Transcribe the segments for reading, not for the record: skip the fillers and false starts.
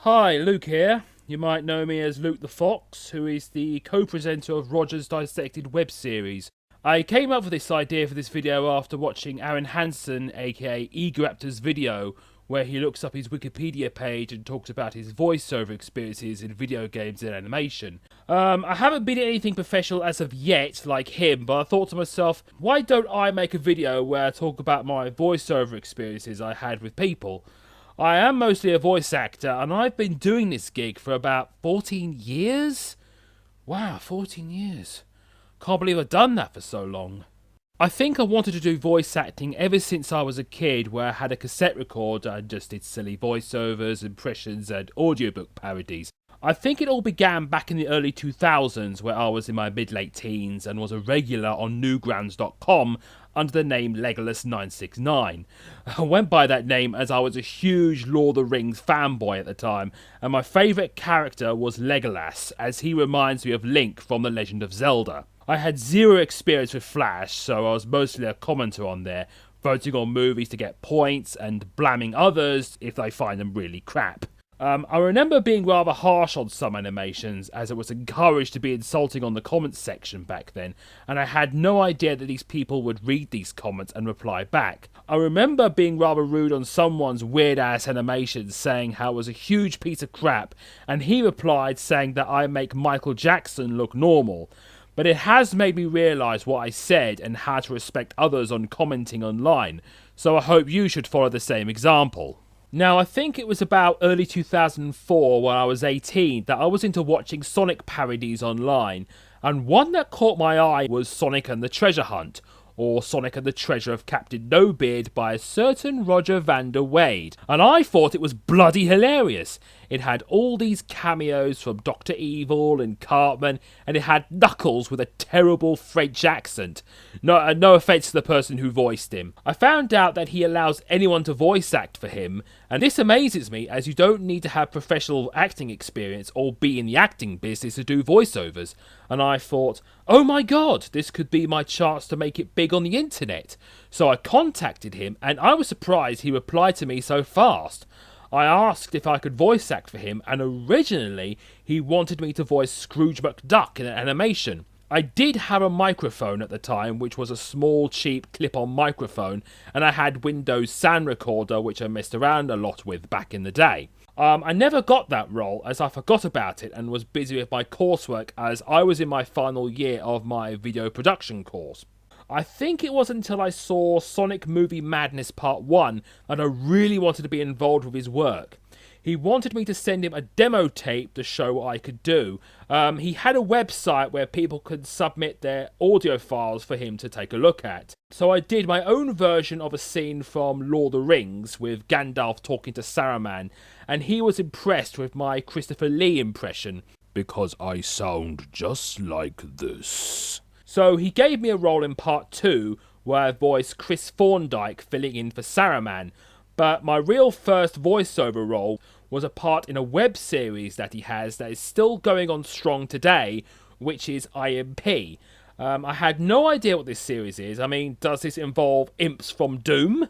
Hi, Luke here. You might know me as Luke the Fox, who is the co-presenter of Roger's Dissected web series. I came up with this idea for this video after watching Arin Hansons, aka Egoraptor's video, where he looks up his Wikipedia page and talks about his voiceover experiences in video games and animation. I haven't been in anything professional as of yet, like him, but I thought to myself, why don't I make a video where I talk about my voiceover experiences I had with people? I am mostly a voice actor, and I've been doing this gig for about 14 years? Wow, 14 years. Can't believe I've done that for so long. I think I wanted to do voice acting ever since I was a kid, where I had a cassette recorder and just did silly voiceovers, impressions and audiobook parodies. I think it all began back in the early 2000s, where I was in my mid-late teens and was a regular on Newgrounds.com under the name Legolas969. I went by that name as I was a huge Lord of the Rings fanboy at the time, and my favourite character was Legolas, as he reminds me of Link from The Legend of Zelda. I had zero experience with Flash, so I was mostly a commenter on there, voting on movies to get points and blamming others if they find them really crap. I remember being rather harsh on some animations, as it was encouraged to be insulting on the comments section back then, and I had no idea that these people would read these comments and reply back. I remember being rather rude on someone's weird ass animations, saying how it was a huge piece of crap, and he replied saying that I make Michael Jackson look normal. But it has made me realise what I said and how to respect others on commenting online, so I hope you should follow the same example. Now, I think it was about early 2004 when I was 18 that I was into watching Sonic parodies online, and one that caught my eye was Sonic and the Treasure Hunt, or Sonic and the Treasure of Captain No Beard by a certain Roger Vander Wade, and I thought it was bloody hilarious. It had all these cameos from Dr. Evil and Cartman, and it had Knuckles with a terrible French accent. No offense to the person who voiced him. I found out that he allows anyone to voice act for him, and this amazes me, as you don't need to have professional acting experience or be in the acting business to do voiceovers. And I thought, oh my god, this could be my chance to make it big on the internet. So I contacted him, and I was surprised he replied to me so fast. I asked if I could voice act for him, and originally he wanted me to voice Scrooge McDuck in an animation. I did have a microphone at the time, which was a small, cheap clip-on microphone, and I had Windows Sound Recorder, which I messed around a lot with back in the day. I never got that role, as I forgot about it and was busy with my coursework, as I was in my final year of my video production course. I think it wasn't until I saw Sonic Movie Madness Part 1 that I really wanted to be involved with his work. He wanted me to send him a demo tape to show what I could do. He had a website where people could submit their audio files for him to take a look at. So I did my own version of a scene from Lord of the Rings with Gandalf talking to Saruman, and he was impressed with my Christopher Lee impression, because I sound just like this. So he gave me a role in Part 2, where I voiced Chris Thorndike filling in for Saruman, but my real first voiceover role was a part in a web series that he has that is still going on strong today, which is IMP. I had no idea what this series is. I mean, does this involve imps from Doom?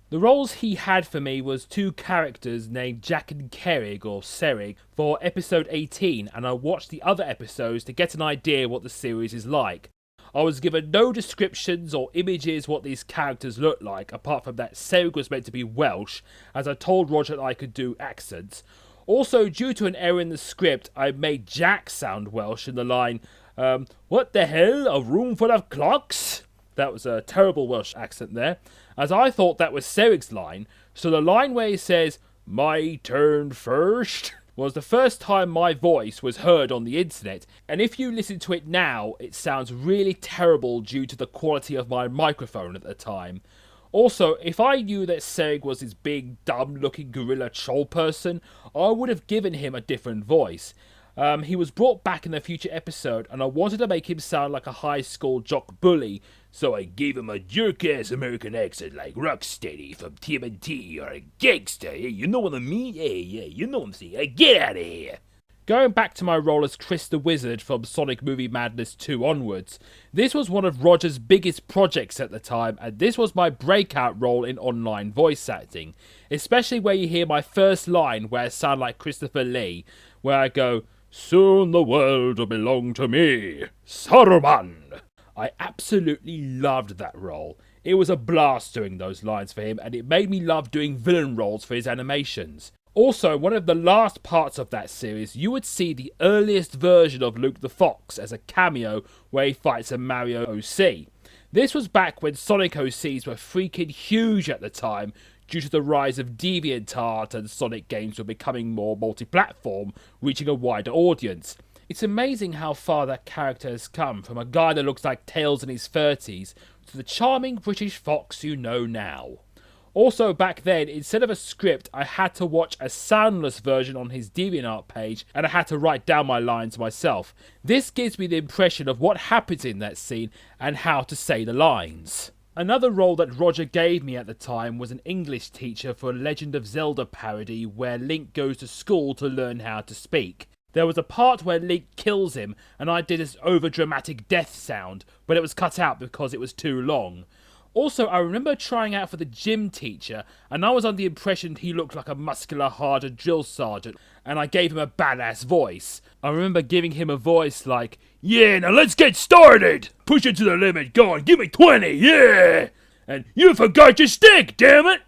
The roles he had for me was two characters named Jack and Kerrig, or Serig, for episode 18, and I watched the other episodes to get an idea what the series is like. I was given no descriptions or images what these characters look like, apart from that Serig was meant to be Welsh, as I told Roger that I could do accents. Also, due to an error in the script, I made Jack sound Welsh in the line, "What the hell, a room full of clocks?" That was a terrible Welsh accent there, as I thought that was Serig's line, so the line where he says, "My turn first," was the first time my voice was heard on the internet, and if you listen to it now, it sounds really terrible due to the quality of my microphone at the time. Also, if I knew that Serig was this big, dumb-looking gorilla troll person, I would have given him a different voice. He was brought back in a future episode, and I wanted to make him sound like a high school jock bully, so I gave him a jerk-ass American accent like Rocksteady from TMNT, or a gangster, hey, you know what I mean? Hey, you know what I'm saying, get out of here! Going back to my role as Chris the Wizard from Sonic Movie Madness 2 onwards, this was one of Roger's biggest projects at the time, and this was my breakout role in online voice acting, especially where you hear my first line where I sound like Christopher Lee, where I go, "Soon the world will belong to me, Saruman." I absolutely loved that role. It was a blast doing those lines for him, and it made me love doing villain roles for his animations. Also, one of the last parts of that series, you would see the earliest version of Luke the Fox as a cameo where he fights a Mario OC. This was back when Sonic OCs were freaking huge at the time due to the rise of DeviantArt and Sonic games were becoming more multi-platform, reaching a wider audience. It's amazing how far that character has come from a guy that looks like Tails in his 30s to the charming British fox you know now. Also back then, instead of a script, I had to watch a soundless version on his DeviantArt page and I had to write down my lines myself. This gives me the impression of what happens in that scene and how to say the lines. Another role that Roger gave me at the time was an English teacher for a Legend of Zelda parody where Link goes to school to learn how to speak. There was a part where Link kills him and I did this overdramatic death sound, but it was cut out because it was too long. Also, I remember trying out for the gym teacher, and I was under the impression he looked like a muscular, harder drill sergeant, and I gave him a badass voice. I remember giving him a voice like, "Yeah, now let's get started! Push it to the limit, go on, give me 20, yeah! And you forgot your stick, damn it!"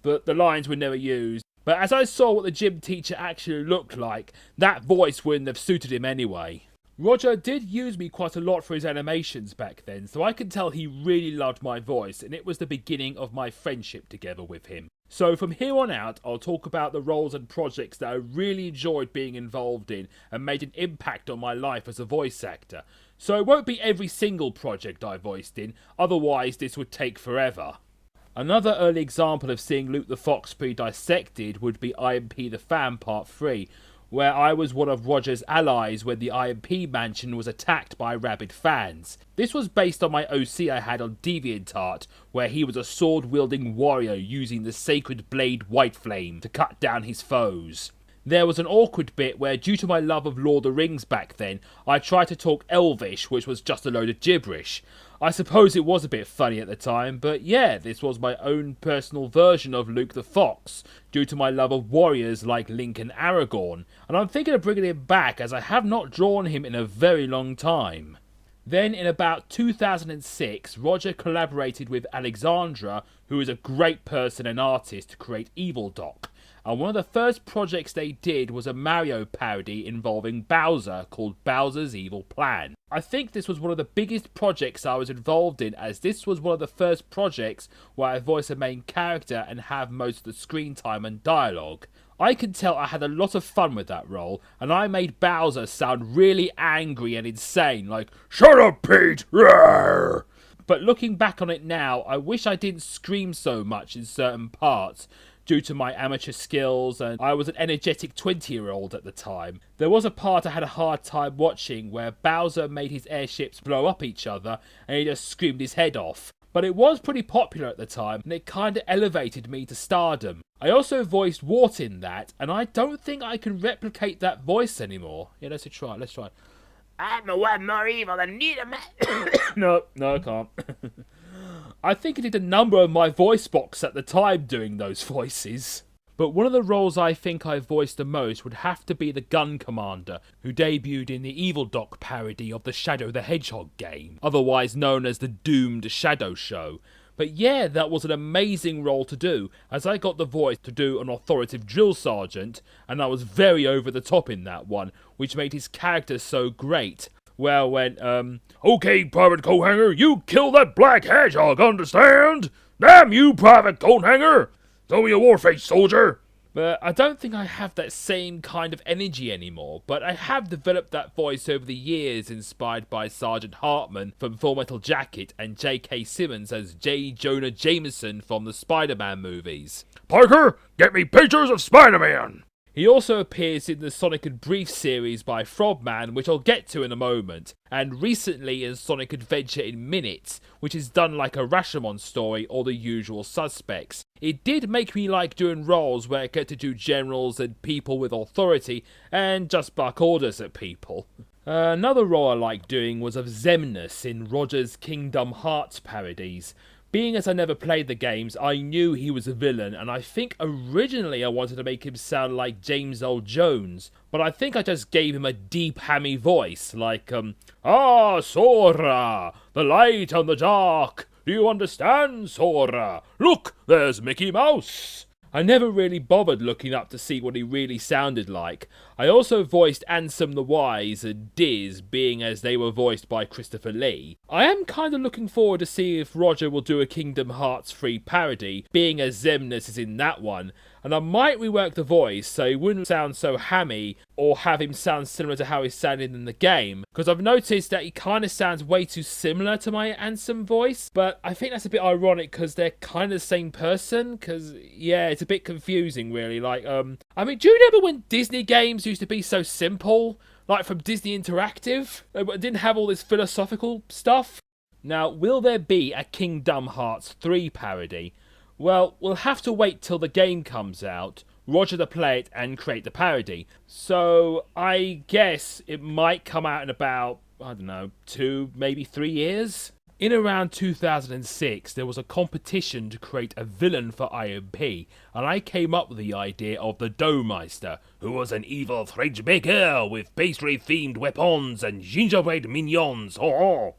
But the lines were never used. But as I saw what the gym teacher actually looked like, that voice wouldn't have suited him anyway. Roger did use me quite a lot for his animations back then, so I could tell he really loved my voice, and it was the beginning of my friendship together with him. So from here on out, I'll talk about the roles and projects that I really enjoyed being involved in and made an impact on my life as a voice actor. So it won't be every single project I voiced in, otherwise this would take forever. Another early example of seeing Luke the Fox pre-dissected would be IMP the Fan Part 3, where I was one of Roger's allies when the IMP mansion was attacked by rabid fans. This was based on my OC I had on DeviantArt, where he was a sword-wielding warrior using the sacred blade White Flame to cut down his foes. There was an awkward bit where, due to my love of Lord of the Rings back then, I tried to talk Elvish, which was just a load of gibberish. I suppose it was a bit funny at the time, but yeah, this was my own personal version of Luke the Fox, due to my love of warriors like Link and Aragorn, and I'm thinking of bringing him back as I have not drawn him in a very long time. Then in about 2006, Roger collaborated with Alexandra, who is a great person and artist, to create Evil Doc. And one of the first projects they did was a Mario parody involving Bowser called Bowser's Evil Plan. I think this was one of the biggest projects I was involved in, as this was one of the first projects where I voice a main character and have most of the screen time and dialogue. I can tell I had a lot of fun with that role, and I made Bowser sound really angry and insane, like, "Shut up, Pete! Rawr!" But looking back on it now, I wish I didn't scream so much in certain parts, due to my amateur skills, and I was an energetic 20-year-old at the time. There was a part I had a hard time watching where Bowser made his airships blow up each other and he just screamed his head off. But it was pretty popular at the time and it kinda elevated me to stardom. I also voiced Wart in that, and I don't think I can replicate that voice anymore. Yeah, let's try it. "I'm a one more evil than neither man." No, I can't. I think I did a number of my voice box at the time doing those voices. But one of the roles I think I voiced the most would have to be the Gun Commander, who debuted in the Evil Doc parody of the Shadow the Hedgehog game, otherwise known as the Doomed Shadow Show. But yeah, that was an amazing role to do, as I got the voice to do an authoritative drill sergeant, and I was very over the top in that one, which made his character so great. Well, when, "Okay, Private Coathanger, you kill that black hedgehog, understand? Damn you, Private Coathanger! Show me your war face, soldier!" But I don't think I have that same kind of energy anymore, but I have developed that voice over the years, inspired by Sergeant Hartman from Full Metal Jacket and J.K. Simmons as J. Jonah Jameson from the Spider-Man movies. "Parker, get me pictures of Spider-Man!" He also appears in the Sonic and Brief series by Frogman, which I'll get to in a moment, and recently in Sonic Adventure in Minutes, which is done like a Rashomon story or The Usual Suspects. It did make me like doing roles where I get to do generals and people with authority and just bark orders at people. Another role I liked doing was of Xemnas in Roger's Kingdom Hearts parodies. Being as I never played the games, I knew he was a villain, and I think originally I wanted to make him sound like James Earl Jones, but I think I just gave him a deep hammy voice, like, Ah, Sora! The light and the dark! Do you understand, Sora? Look, there's Mickey Mouse! I never really bothered looking up to see what he really sounded like. I also voiced Ansem the Wise and Diz, being as they were voiced by Christopher Lee. I am kind of looking forward to see if Roger will do a Kingdom Hearts 3 parody, being as Xemnas is in that one, and I might rework the voice so he wouldn't sound so hammy or have him sound similar to how he sounded in the game, because I've noticed that he kind of sounds way too similar to my Ansem voice, but I think that's a bit ironic because they're kind of the same person, because yeah, it's a bit confusing really. Like, I mean, do you remember when Disney games used to be so simple? Like from Disney Interactive? It didn't have all this philosophical stuff? Now, will there be a Kingdom Hearts 3 parody? Well, we'll have to wait till the game comes out, Roger to play it and create the parody. So, I guess it might come out in about, I don't know, 2, maybe 3 years? In around 2006, there was a competition to create a villain for IMP, and I came up with the idea of the Doughmeister, who was an evil French baker with pastry-themed weapons and gingerbread mignons. Oh.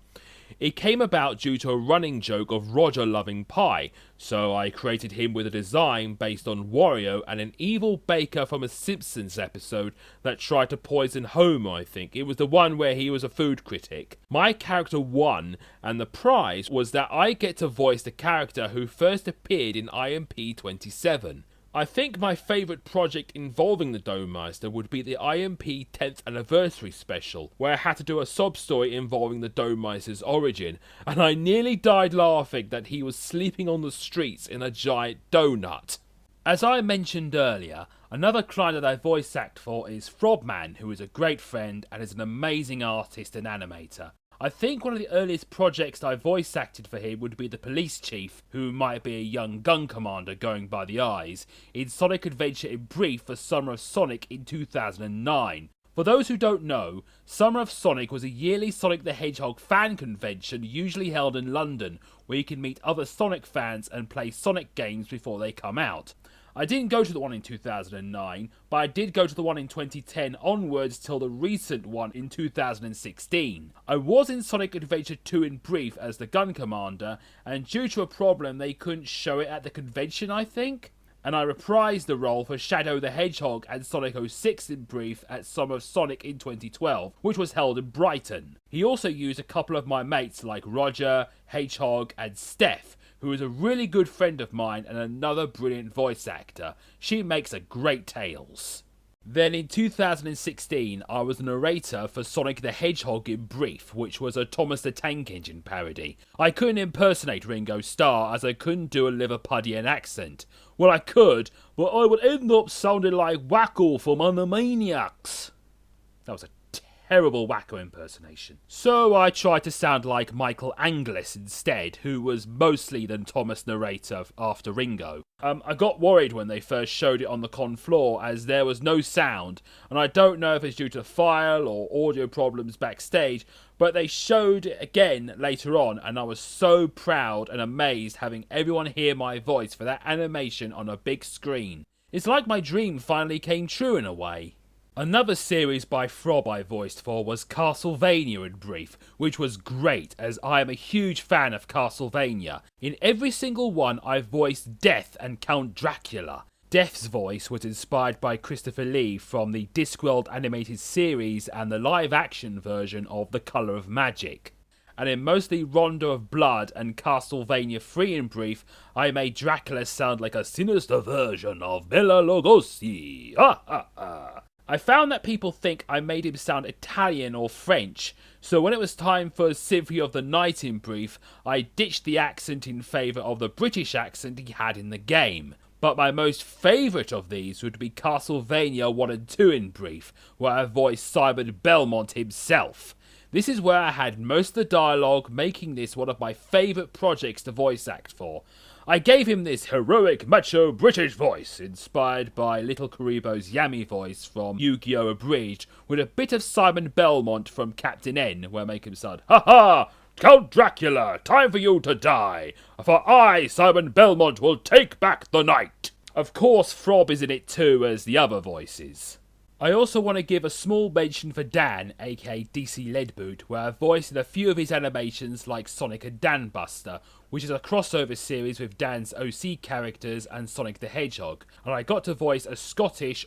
It came about due to a running joke of Roger loving pie, so I created him with a design based on Wario and an evil baker from a Simpsons episode that tried to poison Homer, I think. It was the one where he was a food critic. My character won, and the prize was that I get to voice the character who first appeared in IMP 27. I think my favourite project involving the Doughmeister would be the IMP 10th anniversary special, where I had to do a sob story involving the Doughmeister's origin, and I nearly died laughing that he was sleeping on the streets in a giant donut. As I mentioned earlier, another client that I voice act for is Frogman, who is a great friend and is an amazing artist and animator. I think one of the earliest projects I voice acted for him would be the police chief, who might be a young gun commander going by the eyes, in Sonic Adventure in Brief for Summer of Sonic in 2009. For those who don't know, Summer of Sonic was a yearly Sonic the Hedgehog fan convention usually held in London, where you can meet other Sonic fans and play Sonic games before they come out. I didn't go to the one in 2009, but I did go to the one in 2010 onwards till the recent one in 2016. I was in Sonic Adventure 2 in Brief as the gun commander, and due to a problem they couldn't show it at the convention, I think. And I reprised the role for Shadow the Hedgehog and Sonic 06 in Brief at Summer of Sonic in 2012, which was held in Brighton. He also used a couple of my mates like Roger, Hedgehog and Steph, who is a really good friend of mine and another brilliant voice actor. She makes a great Tails. Then in 2016, I was a narrator for Sonic the Hedgehog in Brief, which was a Thomas the Tank Engine parody. I couldn't impersonate Ringo Starr as I couldn't do a Liverpudlian accent. Well, I could, but I would end up sounding like Wacko from Animaniacs. That was a terrible Wacko impersonation. So I tried to sound like Michael Angelis instead, who was mostly the Thomas narrator after Ringo. I got worried when they first showed it on the con floor as there was no sound, and I don't know if it's due to file or audio problems backstage, but they showed it again later on, and I was so proud and amazed having everyone hear my voice for that animation on a big screen. It's like my dream finally came true in a way. Another series by Frob I voiced for was Castlevania in Brief, which was great as I am a huge fan of Castlevania. In every single one I voiced Death and Count Dracula. Death's voice was inspired by Christopher Lee from the Discworld animated series and the live action version of The Colour of Magic. And in mostly Rondo of Blood and Castlevania 3 in Brief, I made Dracula sound like a sinister version of Bela Lugosi. Ha ha ha. I found that people think I made him sound Italian or French, so when it was time for Symphony of the Night in Brief, I ditched the accent in favour of the British accent he had in the game. But my most favourite of these would be Castlevania 1 and 2 in brief, where I voiced Simon Belmont himself. This is where I had most of the dialogue, making this one of my favourite projects to voice act for. I gave him this heroic, macho British voice, inspired by Little Karibo's Yami voice from Yu-Gi-Oh! Abridged, with a bit of Simon Belmont from Captain N, where I make him sound, "Ha ha! Count Dracula, time for you to die, for I, Simon Belmont, will take back the night." Of course, Frob is in it too, as the other voices. I also want to give a small mention for Dan, aka DC Leadboot, where I voiced in a few of his animations like Sonic and Dan Buster, which is a crossover series with Dan's OC characters and Sonic the Hedgehog, and I got to voice a Scottish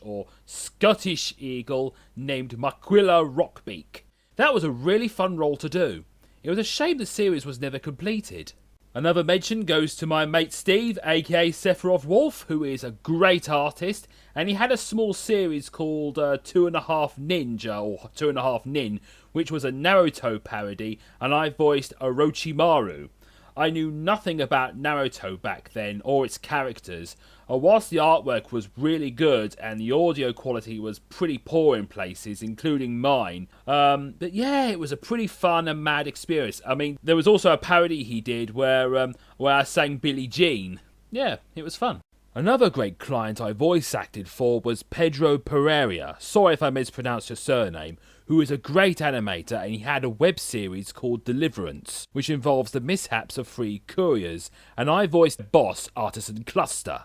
eagle named Maquilla Rockbeak. That was a really fun role to do. It was a shame the series was never completed. Another mention goes to my mate Steve, aka Sephiroth Wolf, who is a great artist, and he had a small series called 2.5 Ninja, or 2.5 Nin, which was a Naruto parody, and I voiced Orochimaru. I knew nothing about Naruto back then, or its characters, and whilst the artwork was really good and the audio quality was pretty poor in places, including mine, but yeah, it was a pretty fun and mad experience. I mean, there was also a parody he did where I sang Billie Jean. Yeah, it was fun. Another great client I voice acted for was Pedro Pereira, sorry if I mispronounced your surname, who is a great animator, and he had a web series called Deliverance, which involves the mishaps of 3 couriers, and I voiced Boss Artisan Cluster.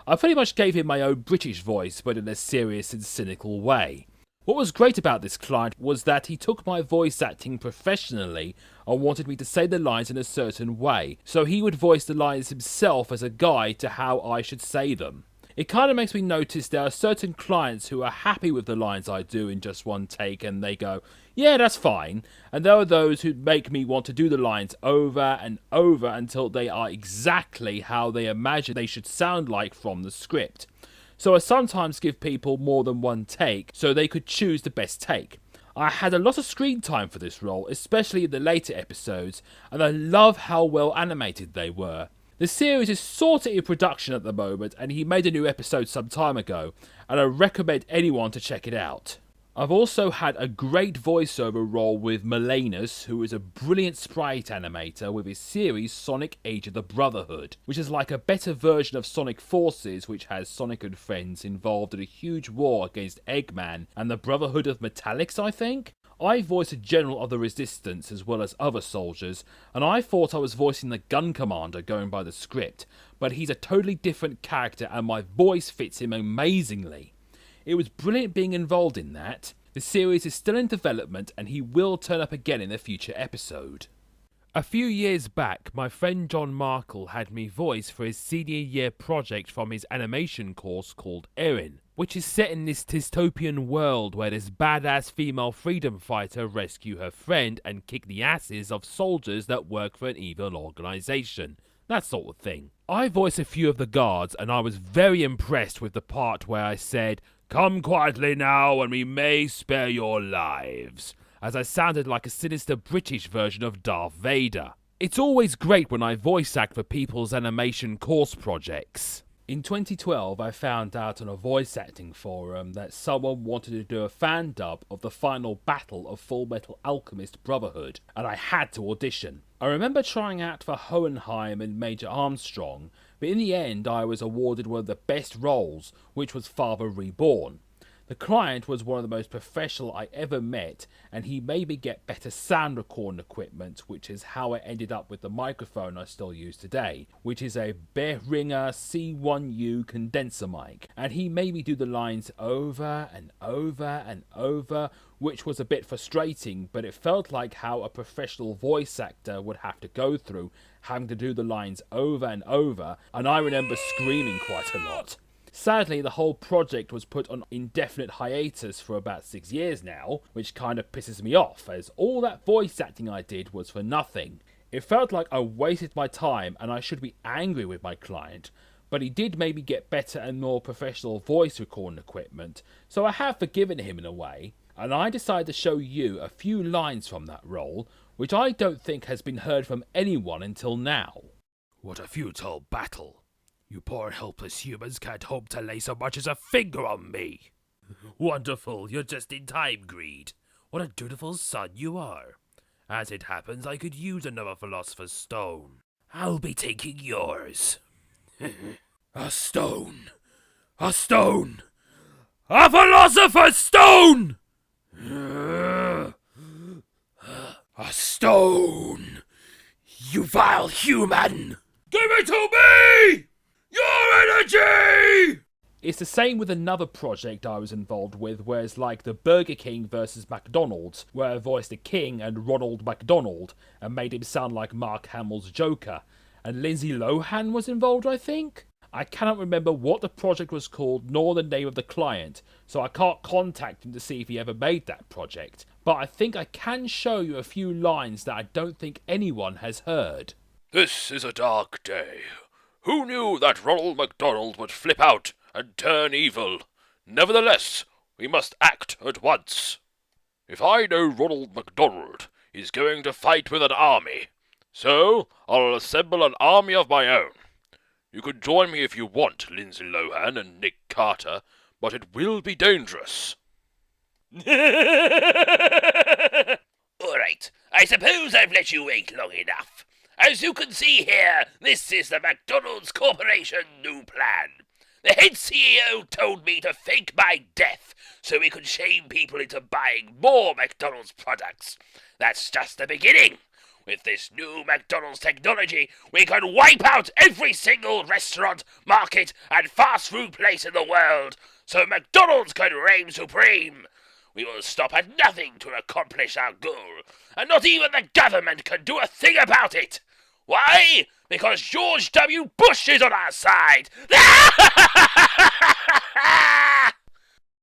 I pretty much gave him my own British voice, but in a serious and cynical way. What was great about this client was that he took my voice acting professionally and wanted me to say the lines in a certain way, so he would voice the lines himself as a guide to how I should say them. It kind of makes me notice there are certain clients who are happy with the lines I do in just one take and they go, yeah, that's fine, and there are those who make me want to do the lines over and over until they are exactly how they imagine they should sound like from the script. So I sometimes give people more than one take so they could choose the best take. I had a lot of screen time for this role, especially in the later episodes, and I love how well animated they were. The series is sort of in production at the moment, and he made a new episode some time ago, and I recommend anyone to check it out. I've also had a great voiceover role with Malanus, who is a brilliant sprite animator with his series Sonic Age of the Brotherhood, which is like a better version of Sonic Forces, which has Sonic and friends involved in a huge war against Eggman and the Brotherhood of Metallics, I think? I voice a general of the Resistance as well as other soldiers, and I thought I was voicing the gun commander going by the script, but he's a totally different character and my voice fits him amazingly. It was brilliant being involved in that. The series is still in development and he will turn up again in a future episode. A few years back, my friend John Markle had me voice for his senior year project from his animation course called Arin, which is set in this dystopian world where this badass female freedom fighter rescue her friend and kick the asses of soldiers that work for an evil organization. That sort of thing. I voiced a few of the guards and I was very impressed with the part where I said, "Come quietly now and we may spare your lives," as I sounded like a sinister British version of Darth Vader. It's always great when I voice act for people's animation course projects. In 2012, I found out on a voice acting forum that someone wanted to do a fan dub of the final battle of Full Metal Alchemist Brotherhood, and I had to audition. I remember trying out for Hohenheim and Major Armstrong, but in the end I was awarded one of the best roles, which was Father Reborn. The client was one of the most professional I ever met, and he made me get better sound recording equipment, which is how I ended up with the microphone I still use today, which is a Behringer C1U condenser mic, and he made me do the lines over and over and over, which was a bit frustrating, but it felt like how a professional voice actor would have to go through, having to do the lines over and over, and I remember screaming quite a lot. Sadly, the whole project was put on indefinite hiatus for about 6 years now, which kind of pisses me off, as all that voice acting I did was for nothing. It felt like I wasted my time and I should be angry with my client, but he did make me get better and more professional voice recording equipment, so I have forgiven him in a way, and I decided to show you a few lines from that role, which I don't think has been heard from anyone until now. "What a futile battle. You poor helpless humans can't hope to lay so much as a finger on me. Wonderful, you're just in time, Greed. What a dutiful son you are. As it happens, I could use another Philosopher's Stone. I'll be taking yours. A stone! A stone! A Philosopher's Stone! A stone! You vile human! Give it to me! Your energy! It's the same with another project I was involved with, where it's like the Burger King versus McDonald's, where I voiced the King and Ronald McDonald and made him sound like Mark Hamill's Joker. And Lindsay Lohan was involved, I think? I cannot remember what the project was called nor the name of the client, so I can't contact him to see if he ever made that project. But I think I can show you a few lines that I don't think anyone has heard. This is a dark day. Who knew that Ronald McDonald would flip out and turn evil? Nevertheless, we must act at once. If I know Ronald McDonald is going to fight with an army, so I'll assemble an army of my own. You can join me if you want, Lindsay Lohan and Nick Carter, but it will be dangerous. All right, I suppose I've let you wait long enough. As you can see here, this is the McDonald's Corporation new plan. The head CEO told me to fake my death so we could shame people into buying more McDonald's products. That's just the beginning. With this new McDonald's technology, we can wipe out every single restaurant, market, and fast food place in the world, so McDonald's can reign supreme. We will stop at nothing to accomplish our goal, and not even the government can do a thing about it. Why? Because George W. Bush is on our side.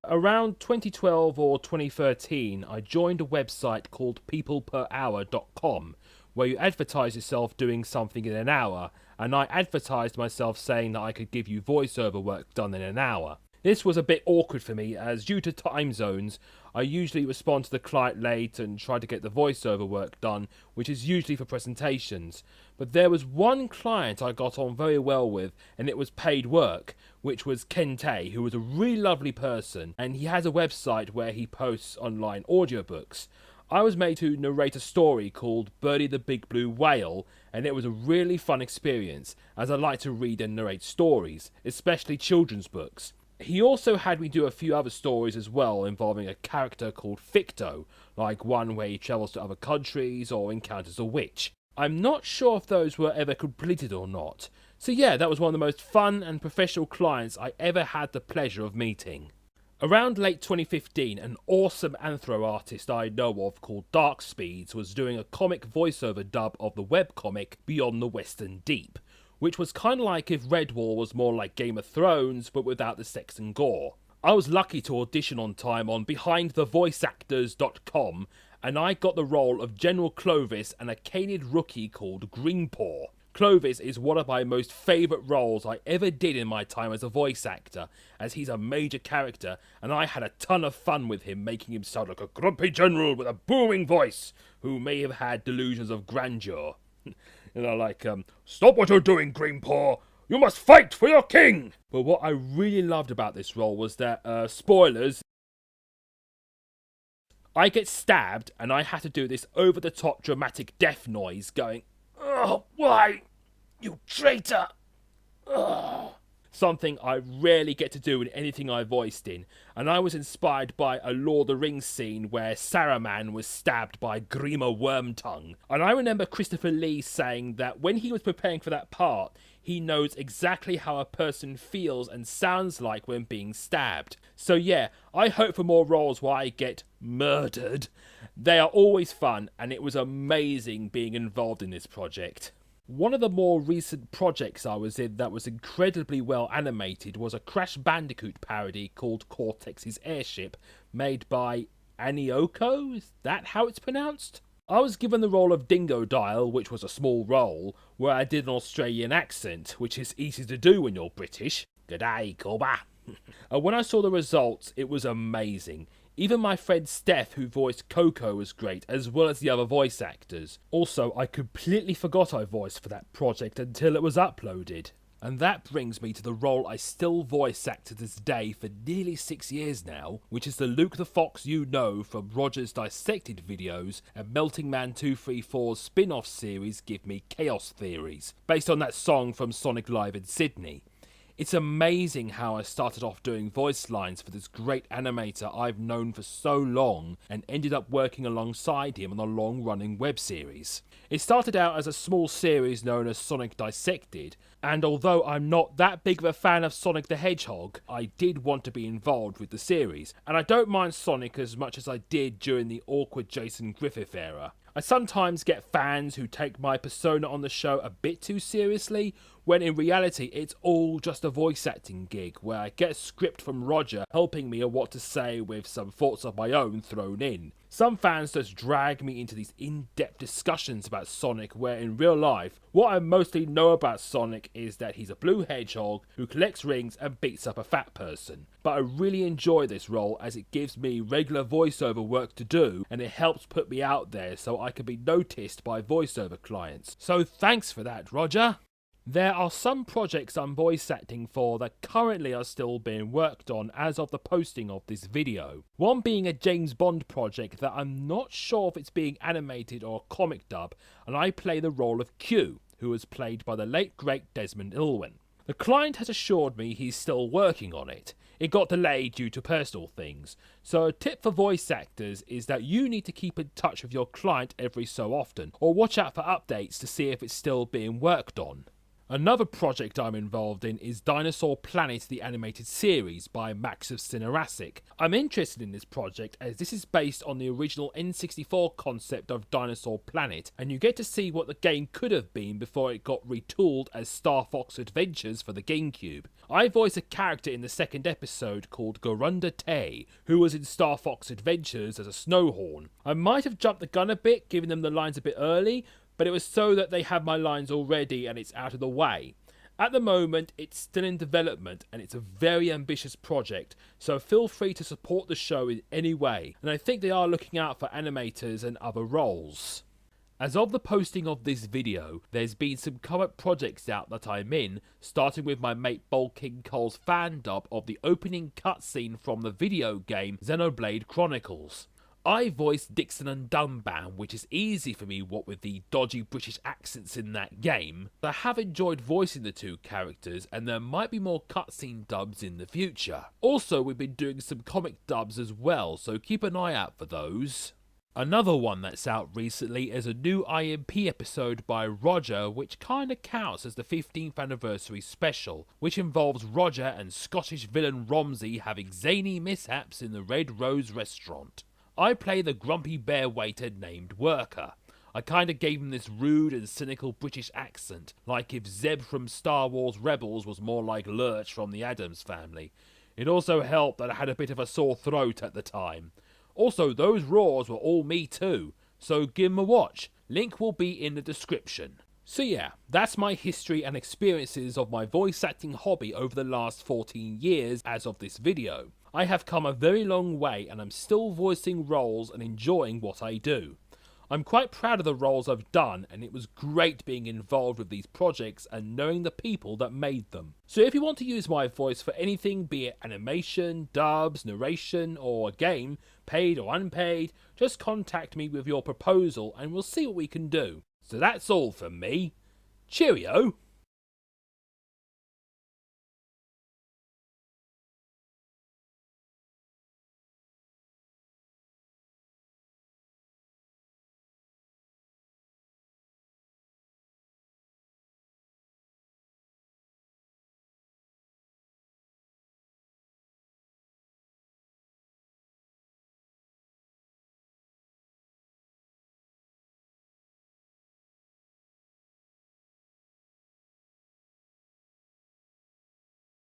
Around 2012 or 2013, I joined a website called peopleperhour.com, where you advertise yourself doing something in an hour, and I advertised myself saying that I could give you voiceover work done in an hour. This was a bit awkward for me, as due to time zones, I usually respond to the client late and try to get the voiceover work done, which is usually for presentations. But there was one client I got on very well with, and it was paid work, which was Kente, who was a really lovely person, and he has a website where he posts online audiobooks. I was made to narrate a story called Birdie the Big Blue Whale, and it was a really fun experience, as I like to read and narrate stories, especially children's books. He also had me do a few other stories as well, involving a character called Ficto, like one where he travels to other countries or encounters a witch. I'm not sure if those were ever completed or not. So yeah, that was one of the most fun and professional clients I ever had the pleasure of meeting. Around late 2015, an awesome anthro artist I know of called Dark Speeds was doing a comic voiceover dub of the webcomic Beyond the Western Deep, which was kind of like if Redwall was more like Game of Thrones, but without the sex and gore. I was lucky to audition on time on BehindTheVoiceActors.com, and I got the role of General Clovis and a canid rookie called Greenpaw. Clovis is one of my most favourite roles I ever did in my time as a voice actor, as he's a major character, and I had a ton of fun with him, making him sound like a grumpy general with a booming voice, who may have had delusions of grandeur. Stop what you're doing, Greenpaw! You must fight for your king! But what I really loved about this role was that, spoilers, I get stabbed, and I had to do this over-the-top dramatic death noise going, "Oh, why? You traitor!" Ugh. Something I rarely get to do in anything I voiced in, and I was inspired by a Lord of the Rings scene where Saruman was stabbed by Grima Wormtongue. And I remember Christopher Lee saying that when he was preparing for that part, he knows exactly how a person feels and sounds like when being stabbed. So yeah, I hope for more roles where I get murdered. They are always fun, and it was amazing being involved in this project. One of the more recent projects I was in that was incredibly well animated was a Crash Bandicoot parody called Cortex's Airship, made by Anioko? Is that how it's pronounced? I was given the role of Dingo Dial, which was a small role, where I did an Australian accent, which is easy to do when you're British. G'day, Cobba. And when I saw the results, it was amazing. Even my friend Steph, who voiced Coco, was great, as well as the other voice actors. Also, I completely forgot I voiced for that project until it was uploaded. And that brings me to the role I still voice act to this day for nearly 6 years now, which is the Luke the Fox you know from Roger's Dissected videos and Melting Man 234's spin-off series Give Me Chaos Theories, based on that song from Sonic Live in Sydney. It's amazing how I started off doing voice lines for this great animator I've known for so long and ended up working alongside him on a long-running web series. It started out as a small series known as Sonic Dissected, and although I'm not that big of a fan of Sonic the Hedgehog, I did want to be involved with the series, and I don't mind Sonic as much as I did during the awkward Jason Griffith era. I sometimes get fans who take my persona on the show a bit too seriously, when in reality it's all just a voice acting gig where I get a script from Roger helping me on what to say with some thoughts of my own thrown in. Some fans just drag me into these in-depth discussions about Sonic where in real life, what I mostly know about Sonic is that he's a blue hedgehog who collects rings and beats up a fat person. But I really enjoy this role as it gives me regular voiceover work to do and it helps put me out there so I can be noticed by voiceover clients. So thanks for that, Roger! There are some projects I'm voice acting for that currently are still being worked on as of the posting of this video. One being a James Bond project that I'm not sure if it's being animated or a comic dub, and I play the role of Q, who was played by the late great Desmond Ilwin. The client has assured me he's still working on it. It got delayed due to personal things, so a tip for voice actors is that you need to keep in touch with your client every so often, or watch out for updates to see if it's still being worked on. Another project I'm involved in is Dinosaur Planet the Animated Series by Max of Cinerasic. I'm interested in this project as this is based on the original N64 concept of Dinosaur Planet, and you get to see what the game could have been before it got retooled as StarFox Adventures for the GameCube. I voice a character in the second episode called Gorunda Tay, who was in StarFox Adventures as a Snowhorn. I might have jumped the gun a bit, giving them the lines a bit early, but it was so that they have my lines already and it's out of the way. At the moment, it's still in development and it's a very ambitious project, so feel free to support the show in any way, and I think they are looking out for animators and other roles. As of the posting of this video, there's been some current projects out that I'm in, starting with my mate Bol King Cole's fan dub of the opening cutscene from the video game Xenoblade Chronicles. I voiced Dixon and Dunban, which is easy for me what with the dodgy British accents in that game. I have enjoyed voicing the two characters and there might be more cutscene dubs in the future. Also, we've been doing some comic dubs as well, so keep an eye out for those. Another one that's out recently is a new IMP episode by Roger, which kinda counts as the 15th anniversary special, which involves Roger and Scottish villain Romsey having zany mishaps in the Red Rose restaurant. I play the grumpy bear waiter named Worker. I kinda gave him this rude and cynical British accent, like if Zeb from Star Wars Rebels was more like Lurch from the Addams Family. It also helped that I had a bit of a sore throat at the time. Also, those roars were all me too, so give 'em a watch. Link will be in the description. So yeah, that's my history and experiences of my voice acting hobby over the last 14 years as of this video. I have come a very long way and I'm still voicing roles and enjoying what I do. I'm quite proud of the roles I've done and it was great being involved with these projects and knowing the people that made them. So if you want to use my voice for anything, be it animation, dubs, narration or a game, paid or unpaid, just contact me with your proposal and we'll see what we can do. So that's all from me. Cheerio!